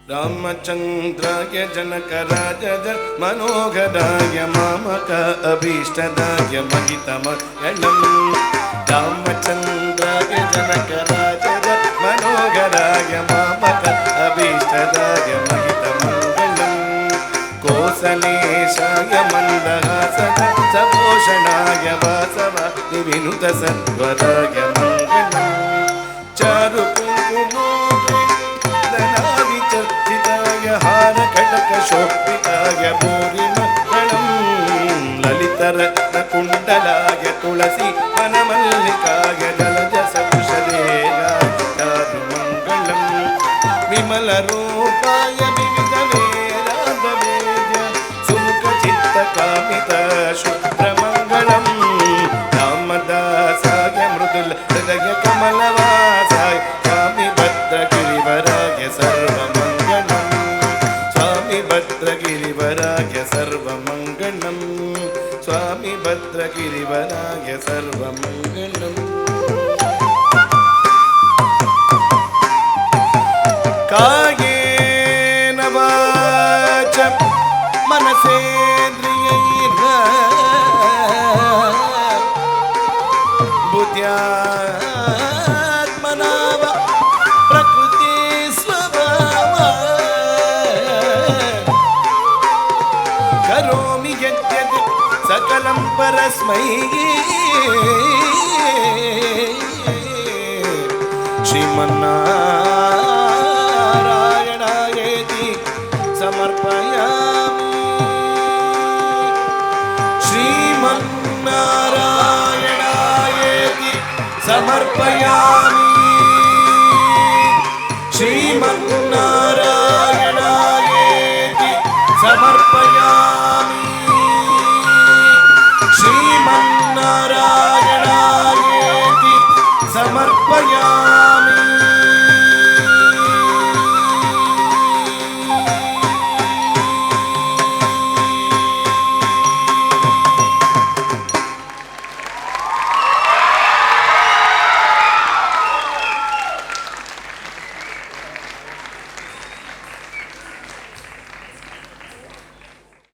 रामचंद्राय जनकराज मनोहराय मामक अभीष्टदाय महितमङ्गलम् रामचंद्राय जनकराज मनोहराय मामक अभीष्टदाय महितमङ्गलम् कोसलेशाय मन्दहासद सपोषणाय वासवाय विनुतसत्वराय मङ्गलम् चारु शोभिताय भूरिमङ्गलम् ललितरत्नकुण्डलाय तुलसी वनमल्लिकाय जलजसौषधेयाय चारुमङ्गलम् विमलरूपाय विविधवेदान्तवेद्य सुमुखचित्तकामित शुभ्रमङ्गलम् रामदासाय मृदुल हृदय कमलवासाय स्वामी भद्रगिरिवराय सर्वमङ्गलम् भद्रगिरिवराय सर्वमङ्गलम् स्वामी भद्रगिरिवराय सर्वमङ्गलम् कायेन वाचा मनसेन्द्रियैर्वा बुद्ध्यात्मना वा प्रकृति करोमि यद्यत् सकलं परस्मै श्रीमन्नारायणायेति समर्पयामि श्रीमन्नारायणायेति समर्पयामि श्रीमन्नारायणायेति समर्पयामि श्रीमन्नारायणायेति समर्पयामि।